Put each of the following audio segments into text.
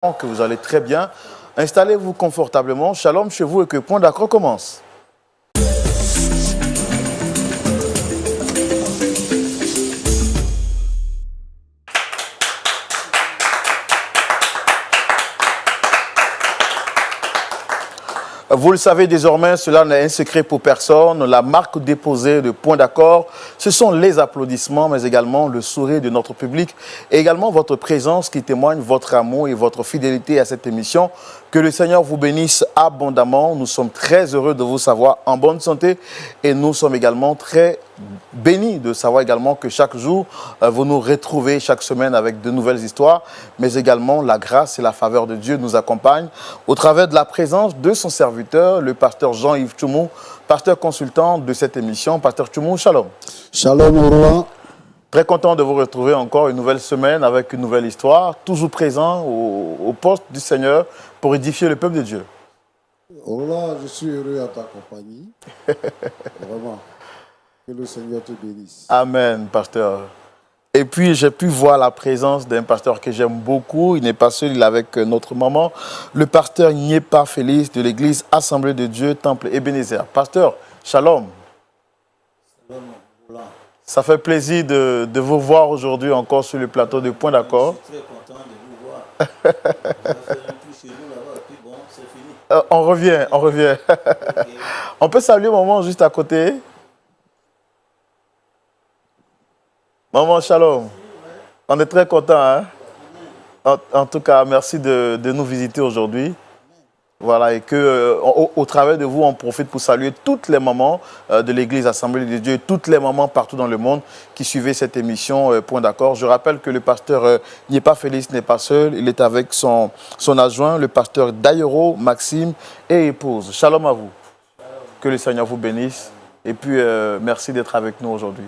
Que vous allez très bien. Installez-vous confortablement. Shalom chez vous et que Point d'accord commence. Vous le savez désormais, cela n'est un secret pour personne. La marque déposée de Point d'accord, ce sont les applaudissements, mais également le sourire de notre public et également votre présence qui témoigne votre amour et votre fidélité à cette émission. Que le Seigneur vous bénisse abondamment. Nous sommes très heureux de vous savoir en bonne santé et nous sommes également très bénis de savoir également que chaque jour, vous nous retrouvez chaque semaine avec de nouvelles histoires, mais également la grâce et la faveur de Dieu nous accompagnent au travers de la présence de son serviteur, le pasteur Jean-Yves Tchoumou, pasteur consultant de cette émission. Pasteur Tchoumou, shalom. Shalom au roi. Très content de vous retrouver encore une nouvelle semaine avec une nouvelle histoire, toujours présent au poste du Seigneur pour édifier le peuple de Dieu. Oh là, je suis heureux à ta compagnie. Vraiment. Que le Seigneur te bénisse. Amen, pasteur. Et puis, j'ai pu voir la présence d'un pasteur que j'aime beaucoup. Il n'est pas seul, il est avec notre maman, le pasteur Nyepa Félix de l'église Assemblée de Dieu, Temple Ebenezer. Pasteur, shalom. Shalom, voilà. Ça fait plaisir de vous voir aujourd'hui encore sur le plateau de Point d'accord. Je suis très content de vous voir. On va faire un tour chez nous là-bas, et puis bon, c'est fini. On revient, on revient. Okay. On peut saluer maman juste à côté. Maman, shalom. On est très contents. Hein? En tout cas, merci de nous visiter aujourd'hui. Voilà, et au travers de vous, on profite pour saluer toutes les mamans de l'église Assemblée de Dieu, toutes les mamans partout dans le monde qui suivaient cette émission Point d'accord. Je rappelle que le pasteur Nyepa Félix n'est pas seul, il est avec son adjoint, le pasteur Dayoro, Maxime et épouse. Shalom à vous. Que le Seigneur vous bénisse. Et puis, merci d'être avec nous aujourd'hui.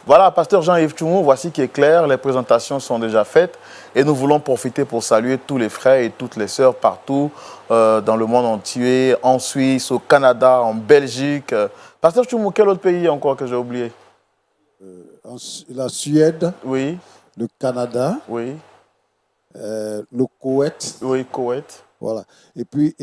Voilà, pasteur Jean-Yves Tchoumou, voici qui est clair, les présentations sont déjà faites et nous voulons profiter pour saluer tous les frères et toutes les sœurs partout dans le monde entier, en Suisse, au Canada, en Belgique. Pasteur Tchoumou, quel autre pays encore que j'ai oublié? La Suède, oui. Le Canada, oui. Le Koweït. Oui, Koweït. Voilà. Et puis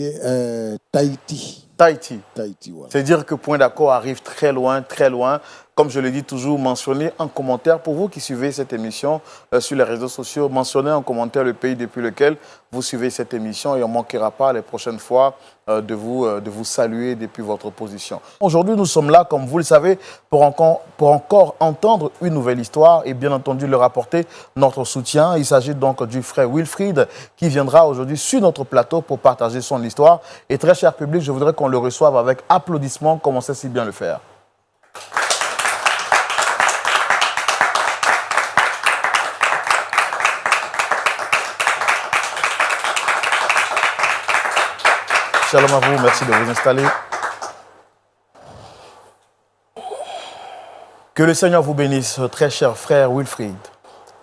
Tahiti. Tahiti. Tahiti, voilà. C'est dire que Point d'accord arrive très loin, très loin. Comme je le dis toujours, mentionnez en commentaire, pour vous qui suivez cette émission sur les réseaux sociaux, mentionnez en commentaire le pays depuis lequel vous suivez cette émission et on ne manquera pas les prochaines fois de vous saluer depuis votre position. Aujourd'hui, nous sommes là, comme vous le savez, pour encore entendre une nouvelle histoire et bien entendu leur apporter notre soutien. Il s'agit donc du frère Wilfried qui viendra aujourd'hui sur notre plateau pour partager son histoire. Et très cher public, je voudrais qu'on le reçoive avec applaudissements, comme on sait si bien le faire. Shalom à vous, merci de vous installer. Que le Seigneur vous bénisse, très cher frère Wilfried.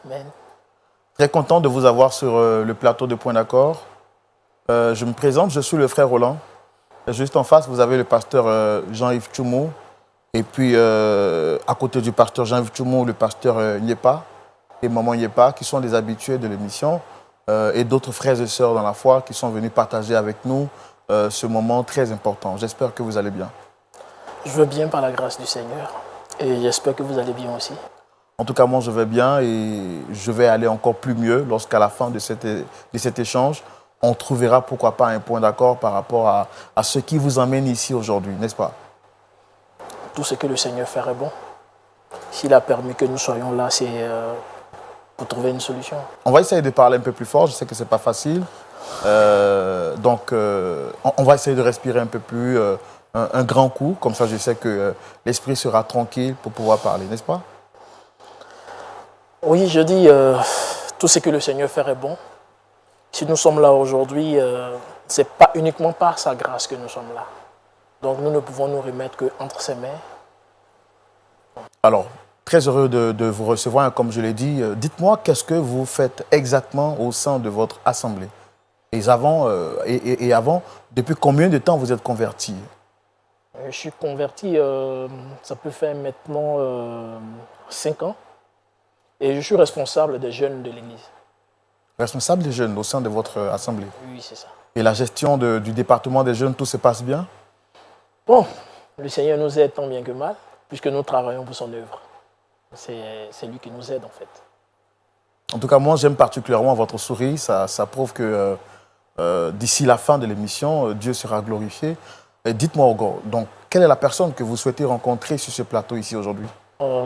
Amen. Très content de vous avoir sur le plateau de Point d'accord. Je me présente, je suis le frère Roland. Juste en face, vous avez le pasteur Jean-Yves Tchoumou. Et puis, à côté du pasteur Jean-Yves Tchoumou, le pasteur Nyepa et maman Nyepa, qui sont des habitués de l'émission. Et d'autres frères et sœurs dans la foi qui sont venus partager avec nous ce moment très important. J'espère que vous allez bien. Je veux bien par la grâce du Seigneur et j'espère que vous allez bien aussi. En tout cas, moi, je vais bien et je vais aller encore plus mieux lorsqu'à la fin de cet échange, on trouvera pourquoi pas un point d'accord par rapport à ce qui vous emmène ici aujourd'hui, n'est-ce pas? Tout ce que le Seigneur ferait bon. S'il a permis que nous soyons là, c'est pour trouver une solution. On va essayer de parler un peu plus fort, je sais que ce n'est pas facile. Donc, on va essayer de respirer un peu plus, un grand coup, comme ça je sais que l'esprit sera tranquille pour pouvoir parler, n'est-ce pas? Oui, je dis, tout ce que le Seigneur ferait bon. Si nous sommes là aujourd'hui, ce n'est pas uniquement par sa grâce que nous sommes là. Donc nous ne pouvons nous remettre qu'entre ses mains. Alors, très heureux de vous recevoir, comme je l'ai dit. Dites-moi, qu'est-ce que vous faites exactement au sein de votre assemblée? Et avant, depuis combien de temps vous êtes converti? Je suis converti, ça peut faire maintenant 5 ans. Et je suis responsable des jeunes de l'église. responsable des jeunes au sein de votre assemblée. Oui, c'est ça. Et la gestion du département des jeunes, tout se passe bien? Bon, le Seigneur nous aide tant bien que mal, puisque nous travaillons pour son œuvre. C'est lui qui nous aide, en fait. En tout cas, moi, j'aime particulièrement votre sourire. Ça prouve que d'ici la fin de l'émission, Dieu sera glorifié. Et dites-moi, Ogo, donc, quelle est la personne que vous souhaitez rencontrer sur ce plateau ici aujourd'hui?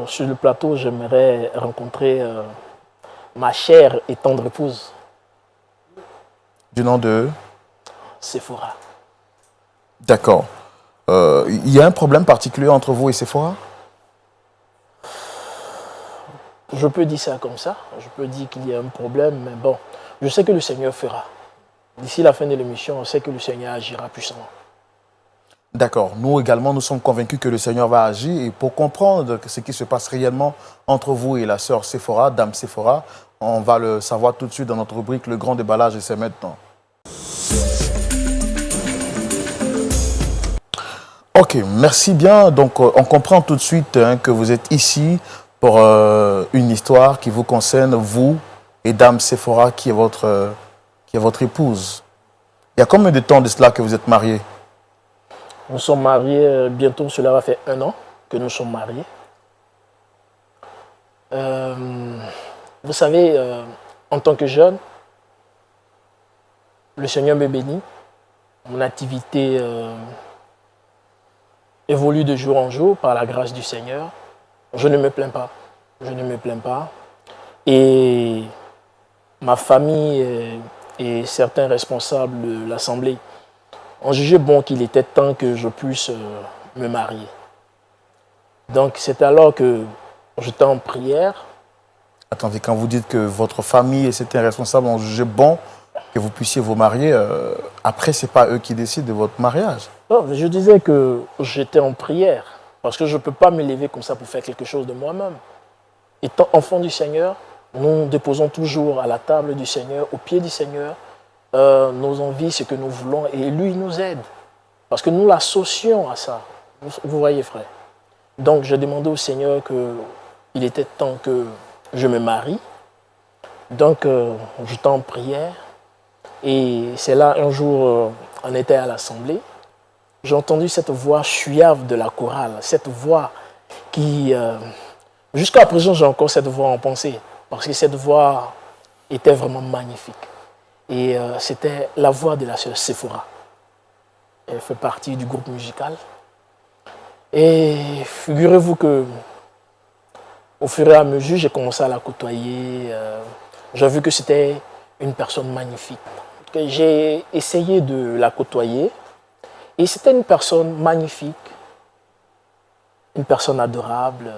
Sur le plateau, j'aimerais rencontrer ma chère et tendre épouse. Du nom de? Sephora. D'accord. Il y a un problème particulier entre vous et Sephora? Je peux dire ça comme ça. Je peux dire qu'il y a un problème, mais bon, je sais que le Seigneur fera. D'ici la fin de l'émission, on sait que le Seigneur agira puissamment. D'accord. Nous également, nous sommes convaincus que le Seigneur va agir. Et pour comprendre ce qui se passe réellement entre vous et la sœur Sephora, Dame Sephora, on va le savoir tout de suite dans notre rubrique Le Grand Déballage, et c'est maintenant. Ok, merci bien. Donc, on comprend tout de suite que vous êtes ici pour une histoire qui vous concerne, vous et Dame Sephora, qui est votre épouse. Il y a combien de temps de cela que vous êtes mariés? Nous sommes mariés, bientôt cela va faire 1 an que nous sommes mariés. Vous savez, en tant que jeune, le Seigneur me bénit. Mon activité évolue de jour en jour par la grâce du Seigneur. Je ne me plains pas. Je ne me plains pas. Et ma famille et certains responsables de l'Assemblée ont jugé bon qu'il était temps que je puisse me marier. Donc c'est alors que j'étais en prière. Attendez, quand vous dites que votre famille et certains responsables ont jugé bon que vous puissiez vous marier, après, ce n'est pas eux qui décident de votre mariage. Non, je disais que j'étais en prière, parce que je ne peux pas me lever comme ça pour faire quelque chose de moi-même. Étant enfant du Seigneur, nous déposons toujours à la table du Seigneur, au pied du Seigneur, nos envies, ce que nous voulons, et lui nous aide. Parce que nous l'associons à ça. Vous voyez, frère. Donc, j'ai demandé au Seigneur qu'il était temps que je me marie. Donc, j'étais en prière. Et c'est là, un jour, on était à l'Assemblée. J'ai entendu cette voix suave de la chorale. Cette voix qui... jusqu'à présent, j'ai encore cette voix en pensée. Parce que cette voix était vraiment magnifique. Et c'était la voix de la sœur Sephora. Elle fait partie du groupe musical. Et figurez-vous que au fur et à mesure, j'ai commencé à la côtoyer. J'ai vu que c'était une personne magnifique. J'ai essayé de la côtoyer. Et c'était une personne magnifique. Une personne adorable.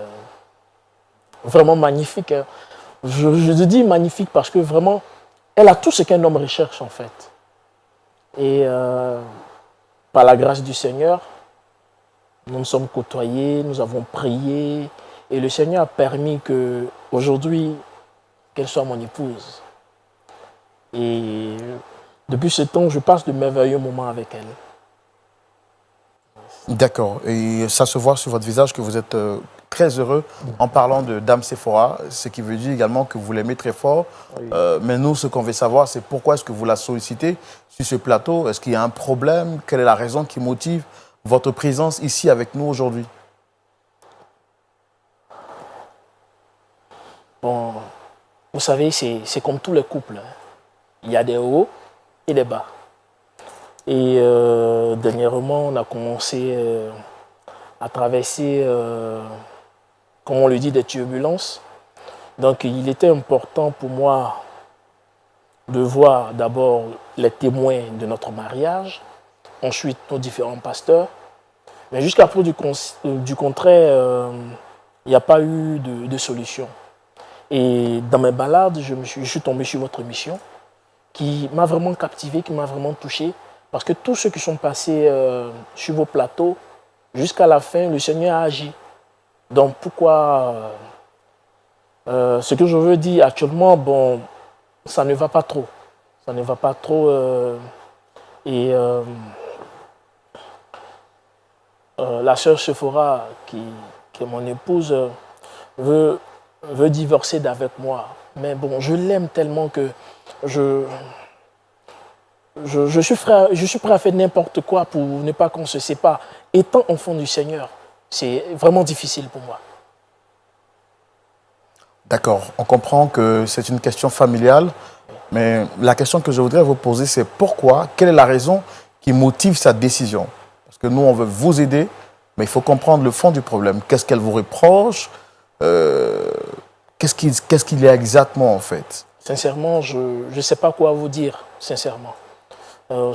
Vraiment magnifique. Je dis magnifique parce que vraiment, elle a tout ce qu'un homme recherche en fait. Et par la grâce du Seigneur, nous nous sommes côtoyés, nous avons prié. Et le Seigneur a permis qu'aujourd'hui, qu'elle soit mon épouse. Et depuis ce temps, je passe de merveilleux moments avec elle. D'accord. Et ça se voit sur votre visage que vous êtes très heureux en parlant de Dame Sephora, ce qui veut dire également que vous l'aimez très fort. Oui. Mais nous, ce qu'on veut savoir, c'est pourquoi est-ce que vous la sollicitez sur ce plateau? Est-ce qu'il y a un problème? Quelle est la raison qui motive votre présence ici avec nous aujourd'hui? Bon, vous savez, c'est comme tous les couples. Hein. Il y a des hauts et des bas. Et dernièrement, on a commencé à traverser, comme on le dit, des turbulences. Donc, il était important pour moi de voir d'abord les témoins de notre mariage, ensuite nos différents pasteurs. Mais jusqu'à preuve du contraire, il n'y a pas eu de solution. Et dans mes balades, je suis tombé sur votre émission qui m'a vraiment captivé, qui m'a vraiment touché. Parce que tous ceux qui sont passés sur vos plateaux, jusqu'à la fin, le Seigneur a agi. Donc pourquoi ce que je veux dire actuellement, bon, ça ne va pas trop. Ça ne va pas trop. La sœur Sephora, qui est mon épouse, veut divorcer d'avec moi. Mais bon, je l'aime tellement que je suis prêt à faire n'importe quoi pour ne pas qu'on se sépare. Étant enfant du Seigneur, c'est vraiment difficile pour moi. D'accord, on comprend que c'est une question familiale, mais la question que je voudrais vous poser, c'est pourquoi, quelle est la raison qui motive sa décision? Parce que nous, on veut vous aider, mais il faut comprendre le fond du problème. Qu'est-ce qu'elle vous reproche? Qu'est-ce qu'il y a exactement, en fait? Sincèrement, je ne sais pas quoi vous dire, sincèrement. Je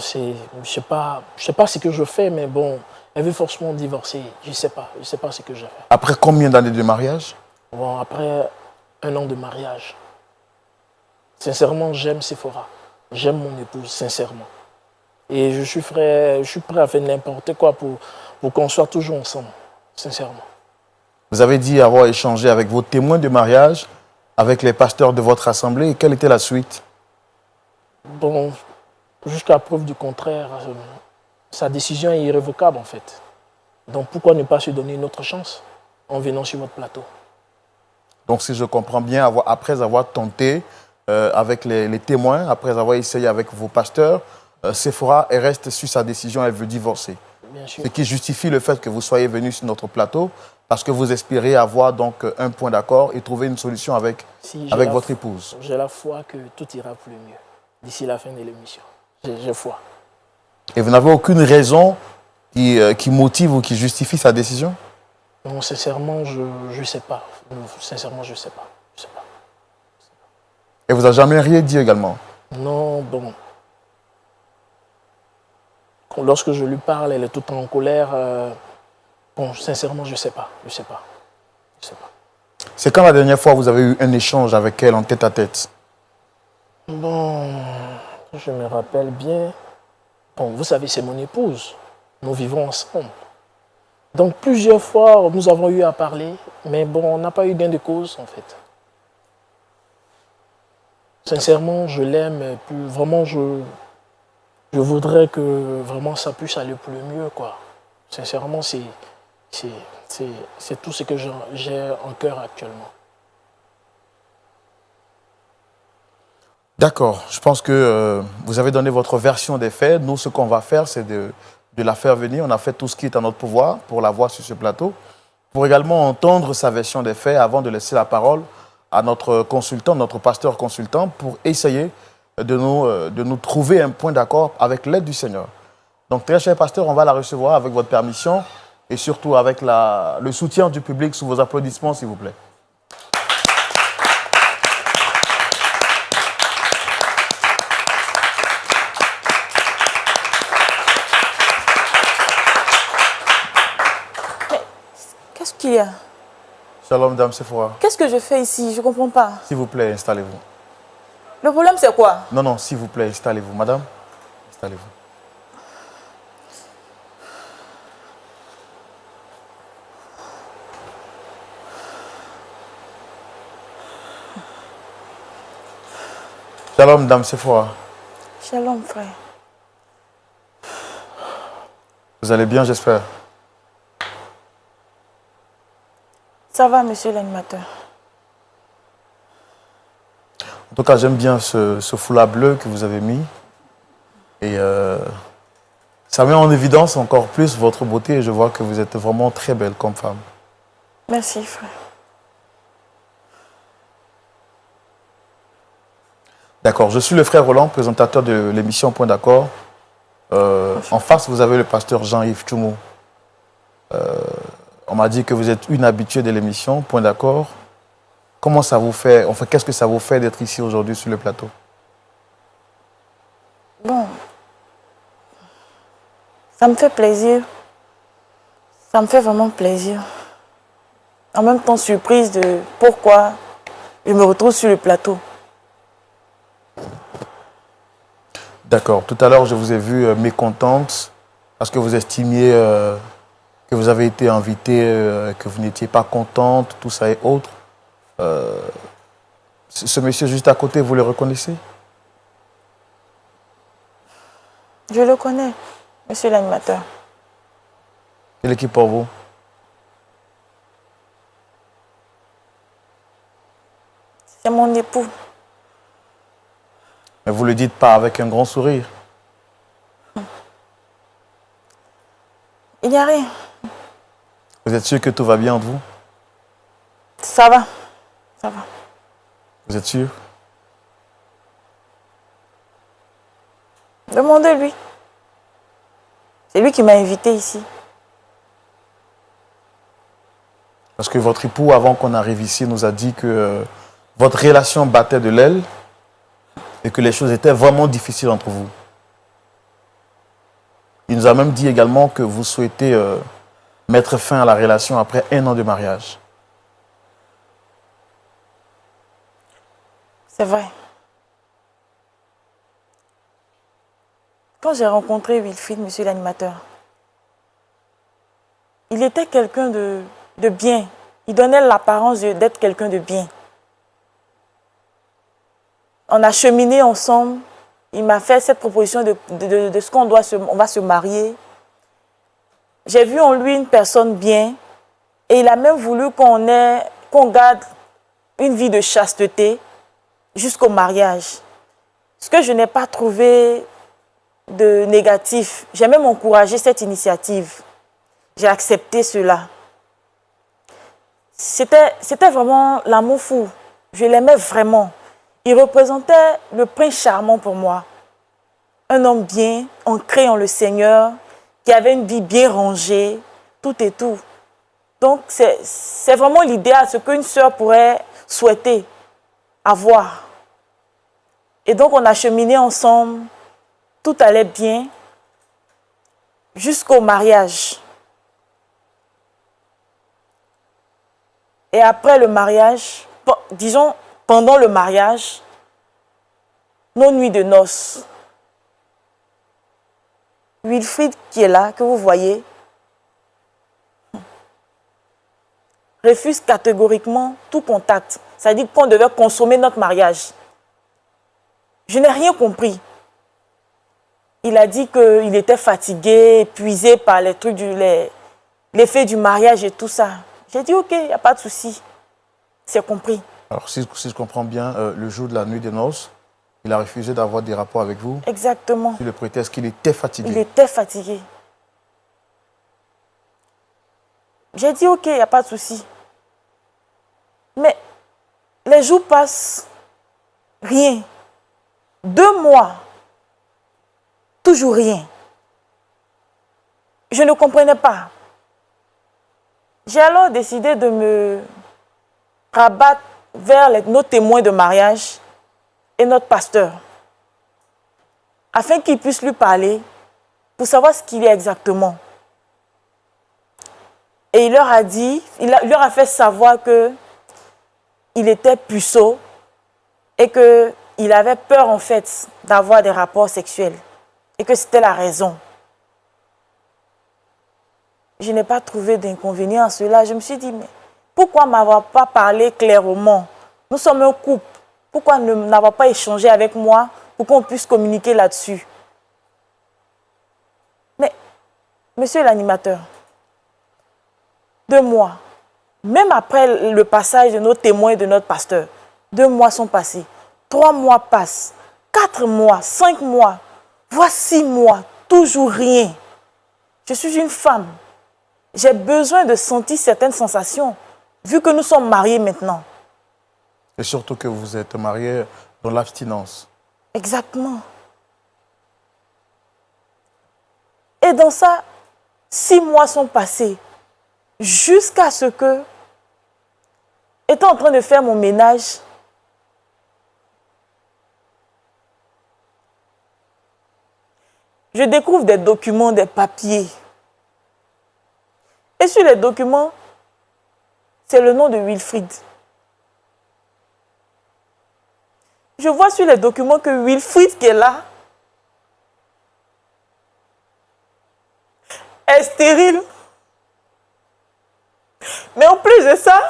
sais pas ce que je fais, mais bon, elle veut forcément divorcer. Je sais pas ce que je fais. Après combien d'années de mariage? Bon, après 1 an de mariage, sincèrement, j'aime Sephora. J'aime mon épouse, sincèrement. Et je suis prêt à faire n'importe quoi pour qu'on soit toujours ensemble, sincèrement. Vous avez dit avoir échangé avec vos témoins de mariage, avec les pasteurs de votre assemblée. Et quelle était la suite? Bon, jusqu'à preuve du contraire, sa décision est irrévocable en fait. Donc pourquoi ne pas se donner une autre chance en venant sur votre plateau? Donc si je comprends bien, après avoir tenté avec les témoins, après avoir essayé avec vos pasteurs, Sephora elle reste sur sa décision, elle veut divorcer. Bien sûr. Ce qui justifie le fait que vous soyez venu sur notre plateau, parce que vous espérez avoir donc un point d'accord et trouver une solution avec votre épouse. J'ai la foi que tout ira pour le mieux d'ici la fin de l'émission. J'ai foi. Et vous n'avez aucune raison qui motive ou qui justifie sa décision? Non, sincèrement, je ne sais pas. Sincèrement, je ne sais pas. Je sais pas. Et vous n'avez jamais rien dit également? Non, bon. Lorsque je lui parle, elle est tout le temps en colère. Bon, sincèrement, je ne sais pas. Je sais pas. Je sais pas. C'est quand la dernière fois vous avez eu un échange avec elle en tête-à-tête? Bon, je me rappelle bien. Bon, vous savez, c'est mon épouse. Nous vivons ensemble. Donc, plusieurs fois, nous avons eu à parler, mais bon, on n'a pas eu gain de cause, en fait. Sincèrement, je l'aime, et puis vraiment, je voudrais que vraiment ça puisse aller pour le mieux, quoi. Sincèrement, c'est tout ce que j'ai en cœur actuellement. D'accord. Je pense que vous avez donné votre version des faits. Nous, ce qu'on va faire, c'est de la faire venir. On a fait tout ce qui est à notre pouvoir pour la voir sur ce plateau, pour également entendre sa version des faits avant de laisser la parole à notre consultant, notre pasteur consultant, pour essayer de nous trouver un point d'accord avec l'aide du Seigneur. Donc, très cher pasteur, on va la recevoir avec votre permission et surtout avec le soutien du public sous vos applaudissements, s'il vous plaît. Qu'est-ce qu'il y a? Shalom, Dame Sephora. Qu'est-ce que je fais ici? Je ne comprends pas. S'il vous plaît, installez-vous. Le problème, c'est quoi? Non, non, s'il vous plaît, installez-vous. Madame, installez-vous. Shalom, Dame Sephora. Shalom, frère. Vous allez bien, j'espère. Ça va, monsieur l'animateur? En tout cas, j'aime bien ce foulard bleu que vous avez mis. Et ça met en évidence encore plus votre beauté. Et je vois que vous êtes vraiment très belle comme femme. Merci, frère. D'accord, je suis le frère Roland, présentateur de l'émission Point d'accord. En face, vous avez le pasteur Jean-Yves Tchoumou. On m'a dit que vous êtes une habituée de l'émission Point d'accord. Comment ça vous fait, enfin, qu'est-ce que ça vous fait d'être ici aujourd'hui sur le plateau? Bon, ça me fait plaisir. Ça me fait vraiment plaisir. En même temps, surprise de pourquoi je me retrouve sur le plateau. D'accord. Tout à l'heure, je vous ai vu mécontente parce que vous estimiez que vous avez été invitée, que vous n'étiez pas contente, tout ça et autres. Ce monsieur juste à côté, vous le reconnaissez? Je le connais, monsieur l'animateur. Quelle équipe pour vous? C'est mon époux. Mais vous ne le dites pas avec un grand sourire. Il n'y a rien. Vous êtes sûr que tout va bien entre vous? Ça va. Ça va. Vous êtes sûr? Demandez-lui. C'est lui qui m'a invité ici. Parce que votre époux, avant qu'on arrive ici, nous a dit que votre relation battait de l'aile et que les choses étaient vraiment difficiles entre vous. Il nous a même dit également que vous souhaitez mettre fin à la relation après 1 an de mariage. C'est vrai. Quand j'ai rencontré Wilfried, monsieur l'animateur, il était quelqu'un de bien. Il donnait l'apparence d'être quelqu'un de bien. On a cheminé ensemble. Il m'a fait cette proposition de ce qu'on va se marier. J'ai vu en lui une personne bien. Et il a même voulu qu'on garde une vie de chasteté jusqu'au mariage. Ce que je n'ai pas trouvé de négatif. J'ai même encouragé cette initiative. J'ai accepté cela. C'était vraiment l'amour fou. Je l'aimais vraiment. Il représentait le prince charmant pour moi. Un homme bien, ancré en le Seigneur, qui avait une vie bien rangée, tout et tout. Donc, c'est vraiment l'idéal, ce qu'une sœur pourrait souhaiter avoir. Et donc, on a cheminé ensemble. Tout allait bien jusqu'au mariage. Et après le mariage, disons pendant le mariage, nos nuits de noces, Wilfried qui est là, que vous voyez, refuse catégoriquement tout contact. C'est-à-dire qu'on devait consommer notre mariage. Je n'ai rien compris. Il a dit qu'il était fatigué, épuisé par les trucs, l'effet du mariage et tout ça. J'ai dit, ok, il n'y a pas de souci. C'est compris. Alors, si je comprends bien, le jour de la nuit des noces, il a refusé d'avoir des rapports avec vous. Exactement. Sur le prétexte qu'il était fatigué. Il était fatigué. J'ai dit, ok, il n'y a pas de souci. Mais les jours passent, rien. 2 mois, toujours rien. Je ne comprenais pas. J'ai alors décidé de me rabattre vers nos témoins de mariage et notre pasteur, afin qu'ils puissent lui parler pour savoir ce qu'il y a exactement. Et il leur a dit, il leur a fait savoir qu'il était puceau et qu'il avait peur en fait d'avoir des rapports sexuels et que c'était la raison. Je n'ai pas trouvé d'inconvénient à cela. Je me suis dit, mais pourquoi m'avoir pas parlé clairement? Nous sommes un couple. Pourquoi n'avoir pas échangé avec moi pour qu'on puisse communiquer là-dessus? Mais, monsieur l'animateur, 2 mois, même après le passage de nos témoins et de notre pasteur, 2 mois sont passés, 3 mois passent, 4 mois, 5 mois, voire 6 mois, toujours rien. Je suis une femme. J'ai besoin de sentir certaines sensations, vu que nous sommes mariés maintenant. Et surtout que vous êtes mariés dans l'abstinence. Exactement. Et dans ça, 6 mois sont passés, jusqu'à ce que, étant en train de faire mon ménage, je découvre des documents, des papiers. Et sur les documents, c'est le nom de Wilfried. Je vois sur les documents que Wilfried qui est là est stérile. Mais en plus de ça,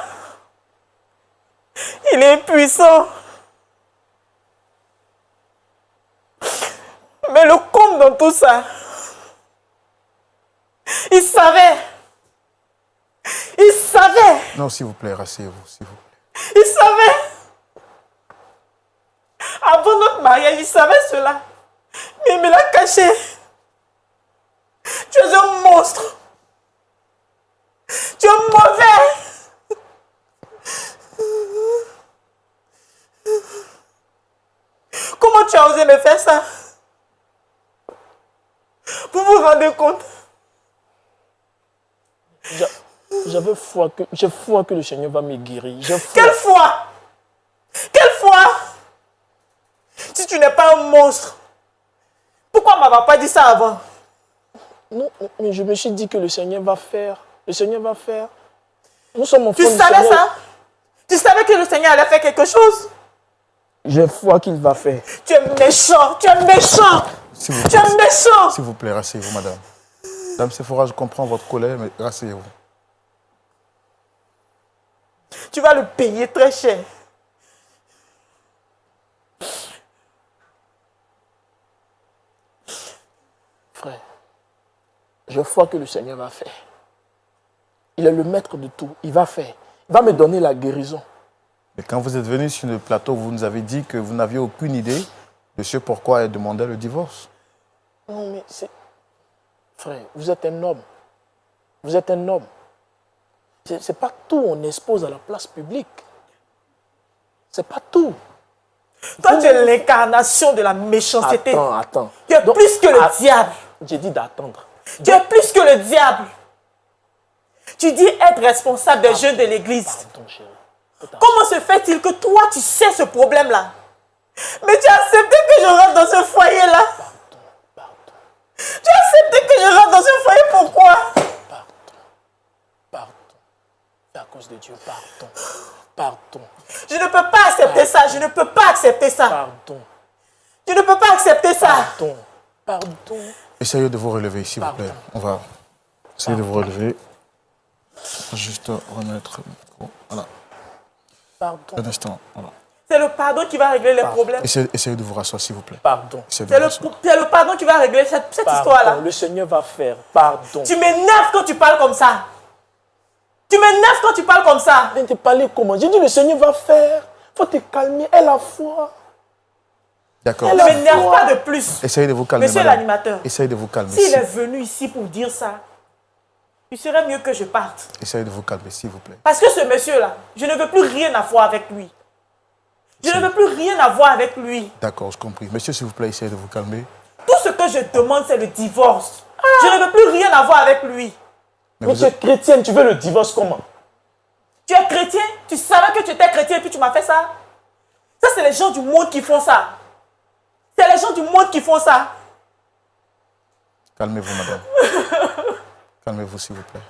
il est impuissant. Mais le comble dans tout ça, il savait. Il savait. Non, s'il vous plaît, rasseyez-vous, s'il vous plaît. Il savait. Avant notre mariage, il savait cela. Mais il me l'a caché. Tu es un monstre. Tu es mauvais. Comment tu as osé me faire ça? Vous vous rendez compte? J'ai foi que le Seigneur va me guérir. Quelle foi? Quelle foi? Si tu n'es pas un monstre, pourquoi ne m'avais pas dit ça avant? Non, mais je me suis dit que le Seigneur va faire. Le Seigneur va faire. Nous sommes enfants Tu du savais Seigneur. ça? Tu savais que le Seigneur allait faire quelque chose? J'ai foi qu'il va faire. Tu es méchant, tu es méchant. Tu es méchant. S'il vous plaît, rasseyez-vous, madame. Dame Sephora, je comprends votre colère, mais rasseyez-vous. Tu vas le payer très cher. Frère, j'ai foi que le Seigneur va faire. Il est le maître de tout. Il va faire. Il va me donner la guérison. Mais quand vous êtes venu sur le plateau, vous nous avez dit que vous n'aviez aucune idée de ce pourquoi elle demandait le divorce. Non, mais c'est... Frère, vous êtes un homme. Vous êtes un homme. C'est pas tout on expose à la place publique. C'est pas tout. Toi, tu es l'incarnation de la méchanceté. Attends. Tu es plus que le diable. J'ai dit d'attendre. Tu es plus que le diable. Tu dis être responsable des jeunes de l'église. Pardon, chérie. Comment se fait-il que toi, tu sais ce problème-là? Mais tu as accepté que je rentre dans ce foyer-là. Pardon. Tu as accepté que je rentre dans ce foyer, pourquoi? Pardon. C'est à cause de Dieu. Pardon. Je ne peux pas accepter ça. Je ne peux pas accepter ça. Pardon. Je ne peux pas accepter ça. Pardon. Essayez de vous relever, s'il vous plaît. On va essayer de vous relever. Juste remettre le micro. Voilà. Pardon. Un instant. Voilà. C'est le pardon qui va régler les problèmes. Essayez de vous rasseoir, s'il vous plaît. Pardon. Essayez de C'est vous rasseoir. le pardon qui va régler cette histoire-là. Le Seigneur va faire. Pardon. Tu m'énerves quand tu parles comme ça. Tu m'énerves quand tu parles comme ça. Ne te parler comment? J'ai dit le Seigneur va faire. Faut te calmer. Elle a foi. D'accord. Ne m'énerve pas de plus. Essayez de vous calmer, Monsieur madame. l'animateur. Essayez de vous calmer. S'il est venu ici pour dire ça, il serait mieux que je parte. Essayez de vous calmer, s'il vous plaît. Parce que ce monsieur-là, je ne veux plus rien avoir avec lui. Je ne veux plus rien avoir avec lui. D'accord, je comprends. Monsieur, s'il vous plaît, essayez de vous calmer. Tout ce que je demande, c'est le divorce. Je ne veux plus rien avoir avec lui. Mais Mais vous tu es chrétienne, tu veux le divorce comment? Tu es chrétien? Tu savais que tu étais chrétien et puis tu m'as fait ça? Ça, c'est les gens du monde qui font ça. C'est les gens du monde qui font ça. Calmez-vous, madame. Calmez-vous, s'il vous plaît.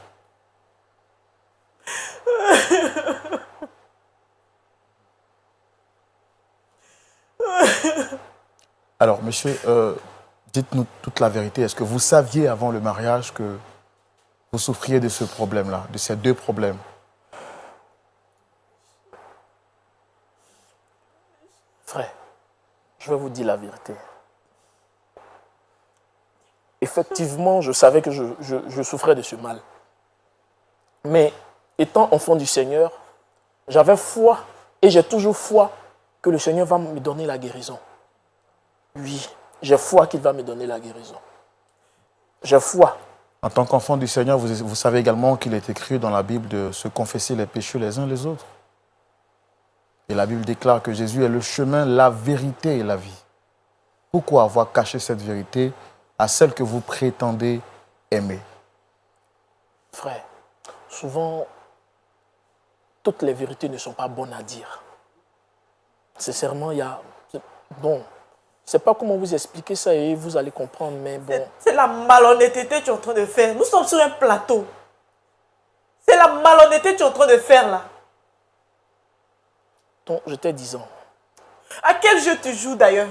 Alors, monsieur, dites-nous toute la vérité. Est-ce que vous saviez avant le mariage que vous souffriez de ce problème-là, de ces deux problèmes? Frère, je vais vous dire la vérité. Effectivement, je savais que je souffrais de ce mal. Mais étant enfant du Seigneur, j'avais foi et j'ai toujours foi que le Seigneur va me donner la guérison. Oui, j'ai foi qu'il va me donner la guérison. J'ai foi. En tant qu'enfant du Seigneur, vous savez également qu'il est écrit dans la Bible de se confesser les péchés les uns les autres. Et la Bible déclare que Jésus est le chemin, la vérité et la vie. Pourquoi avoir caché cette vérité à celle que vous prétendez aimer? Frère, souvent, toutes les vérités ne sont pas bonnes à dire. Sincèrement, il y a... Bon, je ne sais pas comment vous expliquer ça et vous allez comprendre, mais bon... C'est la malhonnêteté que tu es en train de faire. Nous sommes sur un plateau. C'est la malhonnêteté que tu es en train de faire là. Donc, je t'ai dit ans. À quel jeu tu joues d'ailleurs?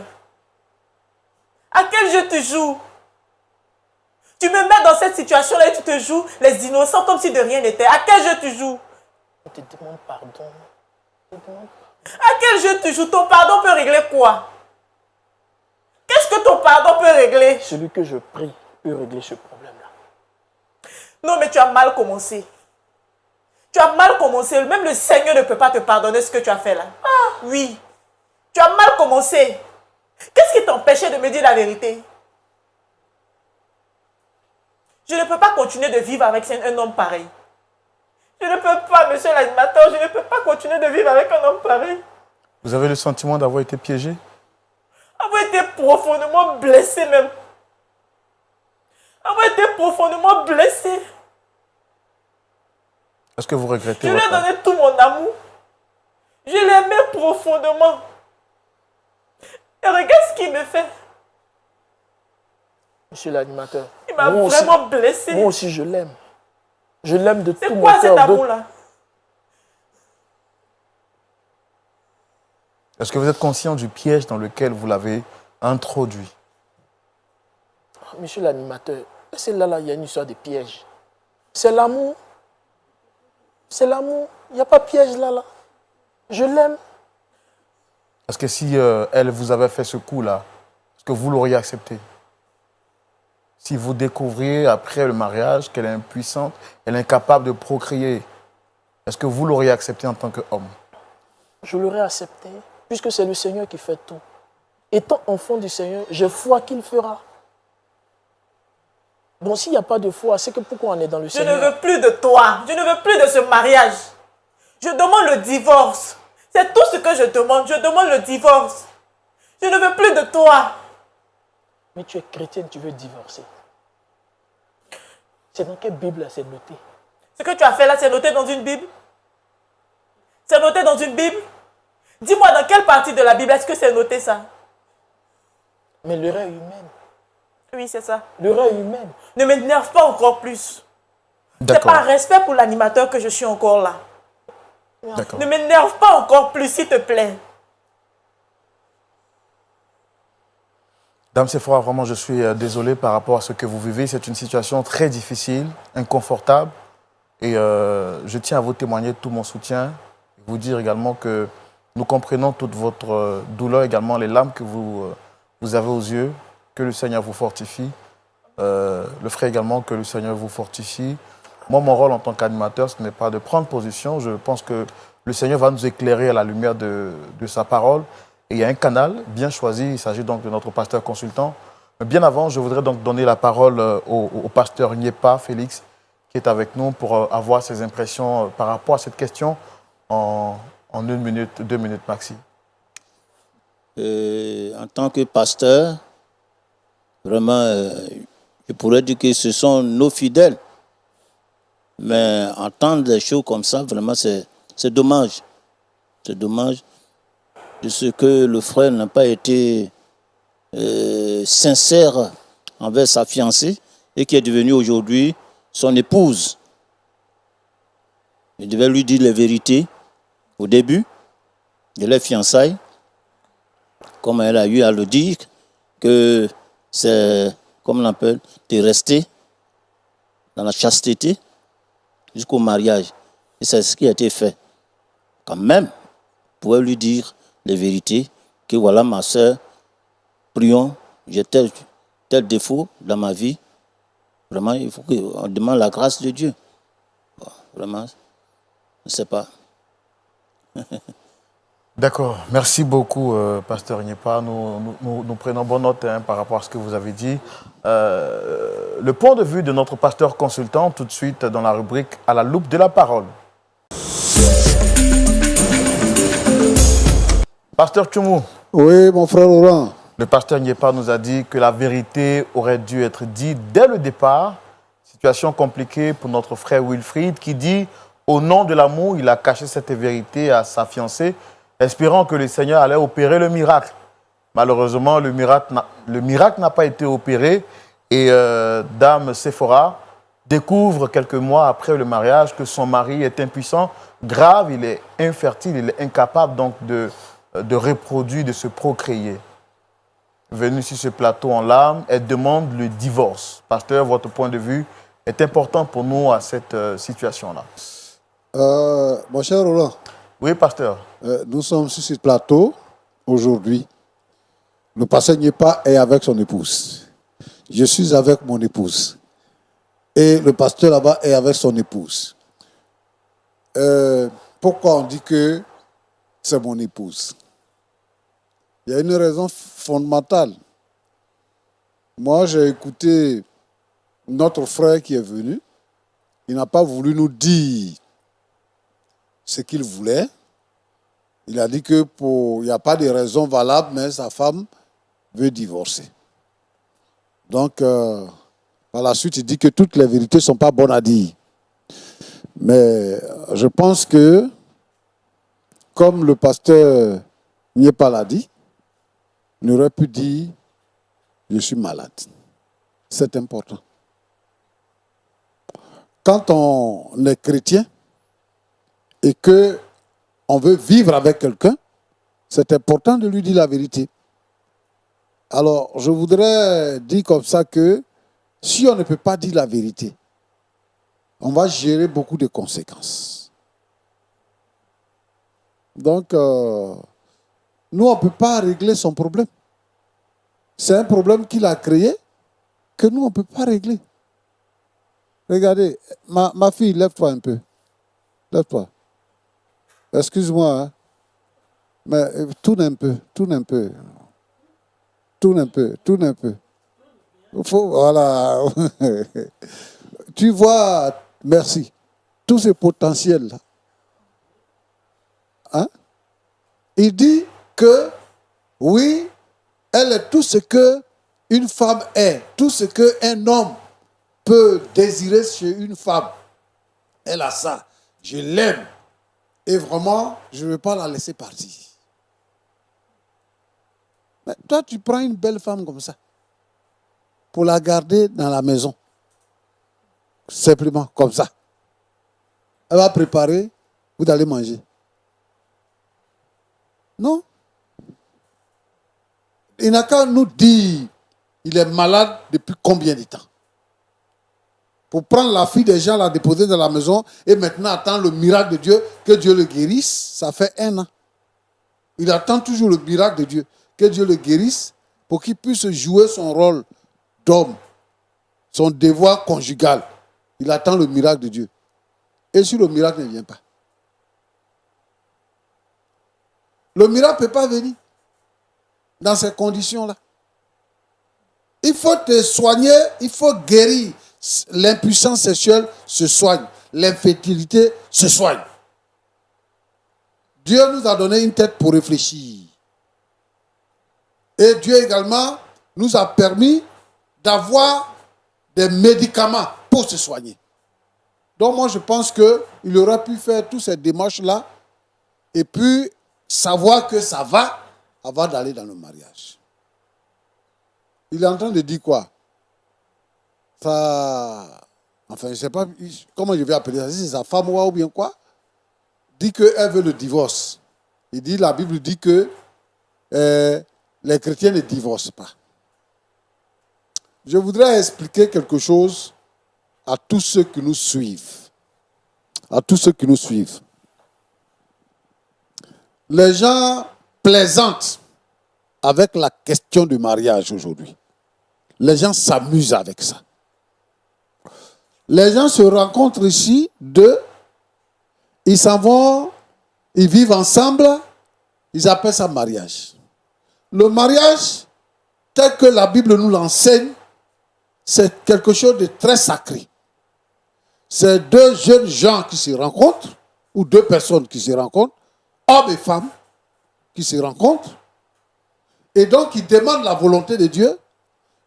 À quel jeu tu joues? Tu me mets dans cette situation-là et tu te joues les innocents comme si de rien n'était. À quel jeu tu joues? Je te demande pardon. Je te demande pardon. À quel jeu tu joues? Ton pardon peut régler quoi? Qu'est-ce que ton pardon peut régler? Celui que je prie peut régler ce problème-là. Non, mais tu as mal commencé. Tu as mal commencé. Même le Seigneur ne peut pas te pardonner ce que tu as fait là. Ah, oui. Tu as mal commencé. Qu'est-ce qui t'empêchait de me dire la vérité? Je ne peux pas continuer de vivre avec un homme pareil. Je ne peux pas, monsieur l'animateur, je ne peux pas continuer de vivre avec un homme pareil. Vous avez le sentiment d'avoir été piégé? Avoir été profondément blessé même. Avoir été profondément blessé. Est-ce que vous regrettez Je lui ai donné tout mon amour. Je l'aimais profondément. Et regarde ce qu'il me fait. Monsieur l'animateur. Il m'a vraiment blessé. Moi aussi, je l'aime. Je l'aime de tout mon cœur. C'est quoi cet amour-là? Est-ce que vous êtes conscient du piège dans lequel vous l'avez introduit? Monsieur l'animateur, c'est là, il y a une histoire de piège. C'est l'amour. C'est l'amour. Il n'y a pas de piège là. Je l'aime. Est-ce que si elle vous avait fait ce coup-là, est-ce que vous l'auriez accepté? Si vous découvriez après le mariage qu'elle est impuissante, elle est incapable de procréer, est-ce que vous l'auriez accepté en tant qu'homme? Je l'aurais accepté, puisque c'est le Seigneur qui fait tout. Étant enfant du Seigneur, je crois qu'il fera. Bon, s'il n'y a pas de foi, c'est que pourquoi on est dans le Seigneur? Je ne veux plus de toi. Je ne veux plus de ce mariage. Je demande le divorce. C'est tout ce que je demande. Je demande le divorce. Je ne veux plus de toi. Mais tu es chrétienne, tu veux divorcer. C'est dans quelle Bible c'est noté? Ce que tu as fait là, c'est noté dans une Bible? C'est noté dans une Bible? Dis-moi dans quelle partie de la Bible est-ce que c'est noté ça? Mais l'erreur humaine. Oui, c'est ça. L'erreur humaine. Ne m'énerve pas encore plus. C'est par respect pour l'animateur que je suis encore là. Ne m'énerve pas encore plus, s'il te plaît. Dame Sephora, vraiment, je suis désolé par rapport à ce que vous vivez. C'est une situation très difficile, inconfortable. Et je tiens à vous témoigner de tout mon soutien. Vous dire également que nous comprenons toute votre douleur, également les larmes que vous avez aux yeux. Que le Seigneur vous fortifie. Le frère également, que le Seigneur vous fortifie. Moi, mon rôle en tant qu'animateur, ce n'est pas de prendre position. Je pense que le Seigneur va nous éclairer à la lumière de sa parole. Et il y a un canal bien choisi. Il s'agit donc de notre pasteur consultant. Mais bien avant, je voudrais donc donner la parole au pasteur Nyepa, Félix, qui est avec nous pour avoir ses impressions par rapport à cette question en 1 minute, 2 minutes maxi. En tant que pasteur, vraiment, je pourrais dire que ce sont nos fidèles. Mais entendre des choses comme ça, vraiment, c'est dommage. C'est dommage de ce que le frère n'a pas été sincère envers sa fiancée et qui est devenue aujourd'hui son épouse. Il devait lui dire les vérités au début de leur fiançailles, comme elle a eu à le dire, que c'est, comme on appelle, de rester dans la chasteté jusqu'au mariage. Et c'est ce qui a été fait. Quand même, on pouvait lui dire les vérités, que voilà ma soeur, prions, j'ai tel défaut dans ma vie. Vraiment, il faut qu'on demande la grâce de Dieu. Bon, vraiment, je ne sais pas. D'accord. Merci beaucoup, pasteur Nyepa. Nous prenons bonne note par rapport à ce que vous avez dit. Le point de vue de notre pasteur consultant, tout de suite dans la rubrique « À la loupe de la parole ». Pasteur Tchoumou. Oui, mon frère Laurent. Le pasteur Nyepa nous a dit que la vérité aurait dû être dite dès le départ. Situation compliquée pour notre frère Wilfried qui dit « Au nom de l'amour, il a caché cette vérité à sa fiancée, espérant que le Seigneur allait opérer le miracle. » Malheureusement, le miracle n'a pas été opéré et Dame Sephora découvre quelques mois après le mariage que son mari est impuissant, grave, il est infertile, il est incapable donc de reproduire, de se procréer. Venue sur ce plateau en larmes, elle demande le divorce. Pasteur, votre point de vue est important pour nous à cette situation-là. Mon cher Roland. Oui, pasteur. Nous sommes sur ce plateau aujourd'hui. Le pasteur Nyepa est avec son épouse. Je suis avec mon épouse. Et le pasteur là-bas est avec son épouse. Pourquoi on dit que c'est mon épouse? Il y a une raison fondamentale. Moi, j'ai écouté notre frère qui est venu. Il n'a pas voulu nous dire ce qu'il voulait. Il a dit que il n'y a pas de raison valable, mais sa femme veut divorcer. Donc, par la suite, il dit que toutes les vérités ne sont pas bonnes à dire. Mais je pense que, comme le pasteur Niepa l'a dit, il aurait pu dire « je suis malade ». C'est important. Quand on est chrétien et qu'on veut vivre avec quelqu'un, c'est important de lui dire la vérité. Alors, je voudrais dire comme ça que si on ne peut pas dire la vérité, on va gérer beaucoup de conséquences. Donc, nous, on ne peut pas régler son problème. C'est un problème qu'il a créé que nous, on ne peut pas régler. Regardez, ma fille, lève-toi un peu. Lève-toi. Excuse-moi, hein, mais tourne un peu, tourne un peu. Tourne un peu, tourne un peu. Voilà. Tu vois, merci, tout ce potentiel-là. Hein? Il dit que, oui, elle est tout ce qu'une femme est, tout ce qu'un homme peut désirer chez une femme. Elle a ça. Je l'aime. Et vraiment, je ne veux pas la laisser partir. Mais toi, tu prends une belle femme comme ça pour la garder dans la maison. Simplement, comme ça. Elle va préparer, vous allez manger. Non. Il n'a qu'à nous dire, il est malade depuis combien de temps. Pour prendre la fille des gens, la déposer dans la maison et maintenant attendre le miracle de Dieu, que Dieu le guérisse, ça fait 1 an. Il attend toujours le miracle de Dieu, que Dieu le guérisse pour qu'il puisse jouer son rôle d'homme, son devoir conjugal. Il attend le miracle de Dieu. Et si le miracle ne vient pas, le miracle ne peut pas venir dans ces conditions-là. Il faut te soigner, il faut guérir. L'impuissance sexuelle se soigne. L'infertilité se soigne. Dieu nous a donné une tête pour réfléchir. Et Dieu également nous a permis d'avoir des médicaments pour se soigner. Donc moi je pense qu'il aurait pu faire toutes ces démarches-là et puis savoir que ça va avant d'aller dans le mariage. Il est en train de dire quoi? Ça, enfin, je ne sais pas comment je vais appeler ça. Si c'est sa femme ou bien quoi? Dit qu'elle veut le divorce. Il dit, la Bible dit que les chrétiens ne divorcent pas. Je voudrais expliquer quelque chose à tous ceux qui nous suivent. À tous ceux qui nous suivent. Les gens plaisantent avec la question du mariage aujourd'hui. Les gens s'amusent avec ça. Les gens se rencontrent ici, ils s'en vont, ils vivent ensemble, ils appellent ça mariage. Le mariage, tel que la Bible nous l'enseigne, c'est quelque chose de très sacré. C'est 2 jeunes gens qui se rencontrent, ou 2 personnes qui se rencontrent, hommes et femmes qui se rencontrent, et donc ils demandent la volonté de Dieu.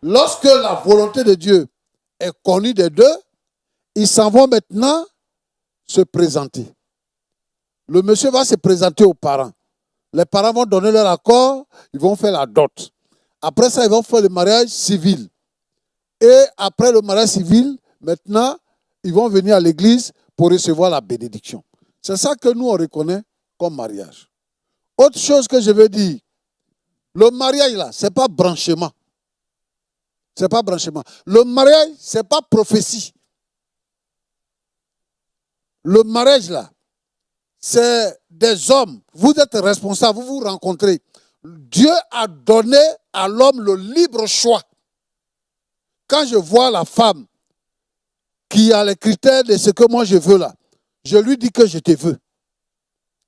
Lorsque la volonté de Dieu est connue des 2, ils s'en vont maintenant se présenter. Le monsieur va se présenter aux parents. Les parents vont donner leur accord, ils vont faire la dot. Après ça, ils vont faire le mariage civil. Et après le mariage civil, maintenant, ils vont venir à l'église pour recevoir la bénédiction. C'est ça que nous, on reconnaît comme mariage. Autre chose que je veux dire, le mariage là, ce n'est pas branchement. Ce n'est pas branchement. Le mariage, ce n'est pas prophétie. Le mariage là, c'est des hommes. Vous êtes responsables, vous vous rencontrez. Dieu a donné à l'homme le libre choix. Quand je vois la femme qui a les critères de ce que moi je veux là, je lui dis que je te veux.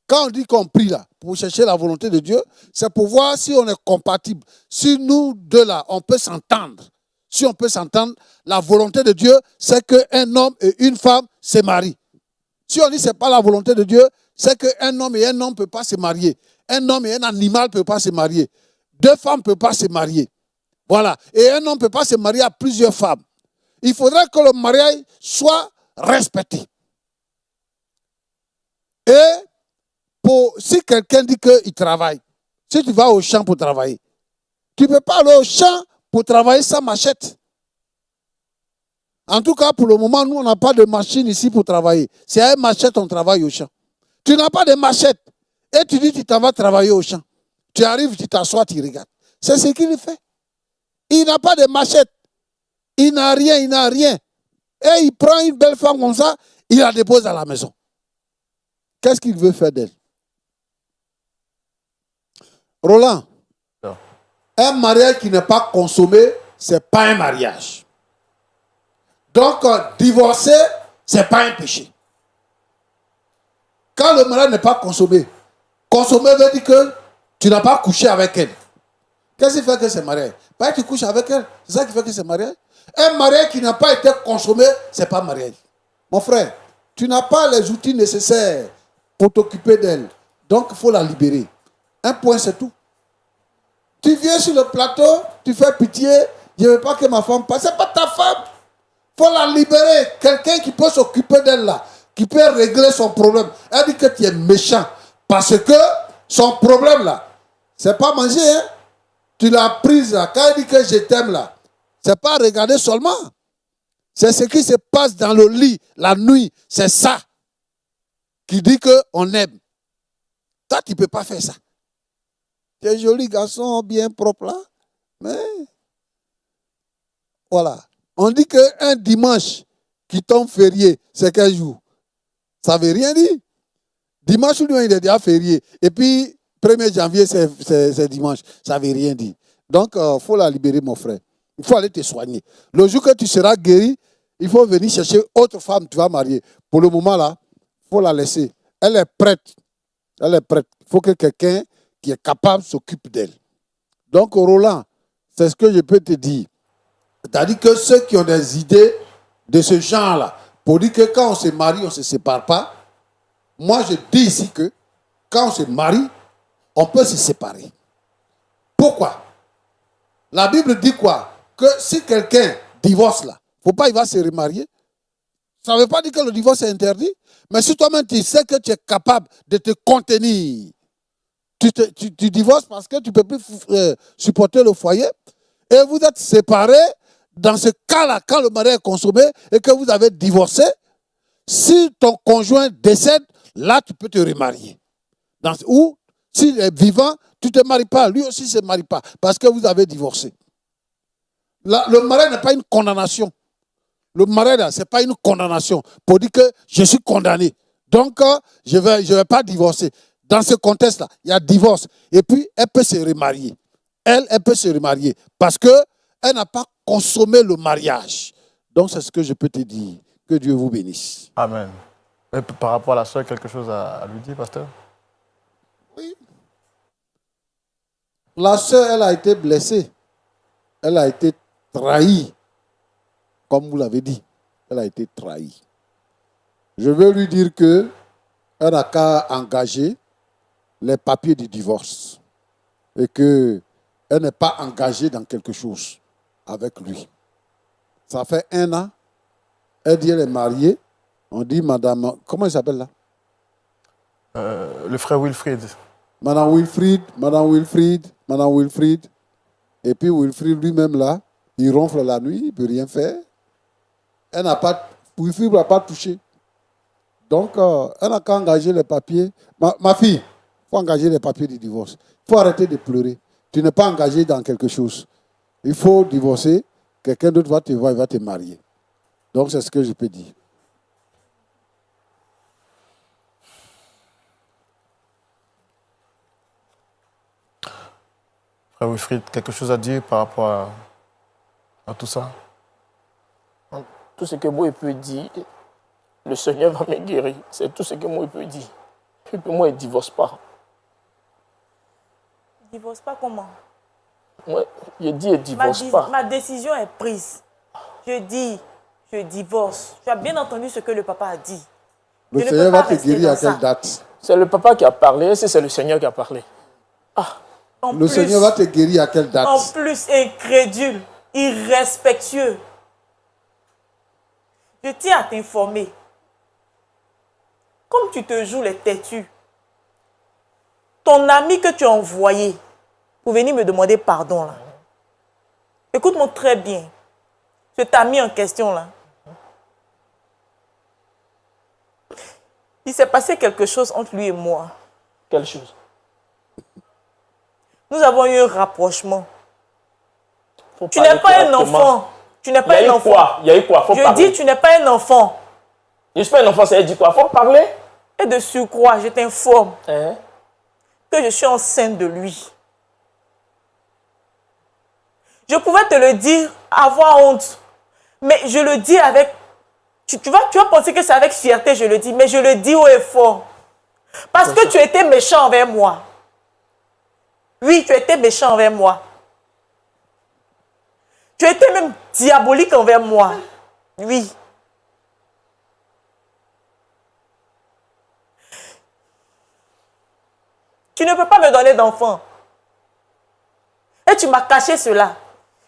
Quand on dit qu'on prie là, pour chercher la volonté de Dieu, c'est pour voir si on est compatible. Si nous deux là, on peut s'entendre. Si on peut s'entendre, la volonté de Dieu, c'est qu'un homme et une femme se marient. Si on dit que ce n'est pas la volonté de Dieu, c'est qu'un homme et un homme ne peuvent pas se marier. Un homme et un animal ne peuvent pas se marier. Deux femmes ne peuvent pas se marier. Voilà. Et un homme ne peut pas se marier à plusieurs femmes. Il faudrait que le mariage soit respecté. Et si quelqu'un dit qu'il travaille, si tu vas au champ pour travailler, tu ne peux pas aller au champ pour travailler sans machette. En tout cas, pour le moment, nous, on n'a pas de machine ici pour travailler. C'est à une machette qu'on travaille au champ. Tu n'as pas de machette. Et tu dis que tu t'en vas travailler au champ. Tu arrives, tu t'assois, tu regardes. C'est ce qu'il fait. Il n'a pas de machette. Il n'a rien, il n'a rien. Et il prend une belle femme comme ça, il la dépose à la maison. Qu'est-ce qu'il veut faire d'elle? Roland, non. Un mariage qui n'est pas consommé, ce n'est pas un mariage. Donc, divorcer, ce n'est pas un péché. Quand le mariage n'est pas consommé, consommer veut dire que tu n'as pas couché avec elle. Qu'est-ce qui fait que c'est mariage? Pas que tu couches avec elle, c'est ça qui fait que c'est mariage. Un mariage qui n'a pas été consommé, ce n'est pas mariage. Mon frère, tu n'as pas les outils nécessaires pour t'occuper d'elle. Donc, il faut la libérer. Un point, c'est tout. Tu viens sur le plateau, tu fais pitié, je ne veux pas que ma femme passe. Ce n'est pas ta femme. Il faut la libérer. Quelqu'un qui peut s'occuper d'elle là, qui peut régler son problème. Elle dit que tu es méchant. Parce que son problème là, ce n'est pas manger. Hein? Tu l'as prise là. Quand elle dit que je t'aime là, ce n'est pas regarder seulement. C'est ce qui se passe dans le lit, la nuit. C'est ça qui dit qu'on aime. Toi, tu ne peux pas faire ça. Tu es un joli garçon, bien propre là. Mais, voilà. On dit qu'un dimanche qui tombe férié, c'est quel jour? Ça ne veut rien dire. Dimanche, lui, il est déjà férié. Et puis, 1er janvier, c'est dimanche. Ça ne veut rien dire. Donc, il faut la libérer, mon frère. Il faut aller te soigner. Le jour que tu seras guéri, il faut venir chercher autre femme, tu vas marier. Pour le moment, là, il faut la laisser. Elle est prête. Elle est prête. Il faut que quelqu'un qui est capable s'occupe d'elle. Donc, Roland, c'est ce que je peux te dire. C'est-à-dire que ceux qui ont des idées de ce genre-là, pour dire que quand on se marie, on ne se sépare pas, moi, je dis ici que quand on se marie, on peut se séparer. Pourquoi? La Bible dit quoi? Que si quelqu'un divorce là, faut pas, il va se remarier. Ça ne veut pas dire que le divorce est interdit, mais si toi-même tu sais que tu es capable de te contenir, tu divorces parce que tu ne peux plus supporter le foyer, et vous êtes séparés, dans ce cas-là, quand le mariage est consommé et que vous avez divorcé, si ton conjoint décède, là tu peux te remarier. Ou s'il est vivant, tu ne te maries pas, lui aussi ne se marie pas, parce que vous avez divorcé. Le mariage n'est pas une condamnation. Le mariage, ce n'est pas une condamnation pour dire que je suis condamné. Donc, je vais pas divorcer. Dans ce contexte-là, il y a divorce. Et puis, elle peut se remarier. Elle peut se remarier parce qu'elle n'a pas consommé le mariage. Donc, c'est ce que je peux te dire. Que Dieu vous bénisse. Amen. Et par rapport à la soeur, quelque chose à lui dire, pasteur? Oui. La soeur, elle a été blessée. Elle a été trahie. Comme vous l'avez dit, elle a été trahie. Je veux lui dire qu'elle n'a qu'à engager les papiers du divorce et qu'elle n'est pas engagée dans quelque chose avec lui. Ça fait 1 an. Elle dit qu'elle est mariée. On dit madame... Comment il s'appelle là? Le frère Wilfried. Madame Wilfried. Et puis Wilfried lui-même là, il ronfle la nuit, il ne peut rien faire. Wilfried n'a pas touché. Donc, elle n'a qu'à engager les papiers. Ma fille, il faut engager les papiers du divorce. Il faut arrêter de pleurer. Tu n'es pas engagé dans quelque chose. Il faut divorcer. Quelqu'un d'autre va te voir, il va te marier. Donc, c'est ce que je peux dire. Frère Wilfried, quelque chose à dire par rapport à tout ça? Tout ce que moi je peux dire, le Seigneur va me guérir. C'est tout ce que moi je peux dire. Moi, il ne divorce pas. Il ne divorce pas comment? Ouais, il dit il ne divorce pas. Ma décision est prise. Je dis, je divorce. Tu as bien entendu ce que le papa a dit. Le Seigneur va te guérir à quelle date? C'est le papa qui a parlé, c'est le Seigneur qui a parlé. Le Seigneur va te guérir à quelle date? En plus, incrédule, irrespectueux. Je tiens à t'informer. Comme tu te joues les têtus, ton ami que tu as envoyé pour venir me demander pardon, là. Écoute-moi très bien. Cet ami en question, là. Il s'est passé quelque chose entre lui et moi. Quelle chose? Nous avons eu un rapprochement. Tu n'es pas un enfant. Tu n'es pas un enfant. Il y a eu quoi? Je dis, tu n'es pas un enfant. Je ne suis pas un enfant, ça veut dire quoi? Faut parler. Et de surcroît, je t'informe Hein? que je suis enceinte de lui. Je pouvais te le dire, avoir honte. Mais je le dis avec... Tu vas penser que c'est avec fierté, je le dis. Mais je le dis haut et fort. Parce que tu étais méchant envers moi. Oui, tu étais méchant envers moi. Tu étais même diabolique envers moi. Oui. Tu ne peux pas me donner d'enfant. Et tu m'as caché cela.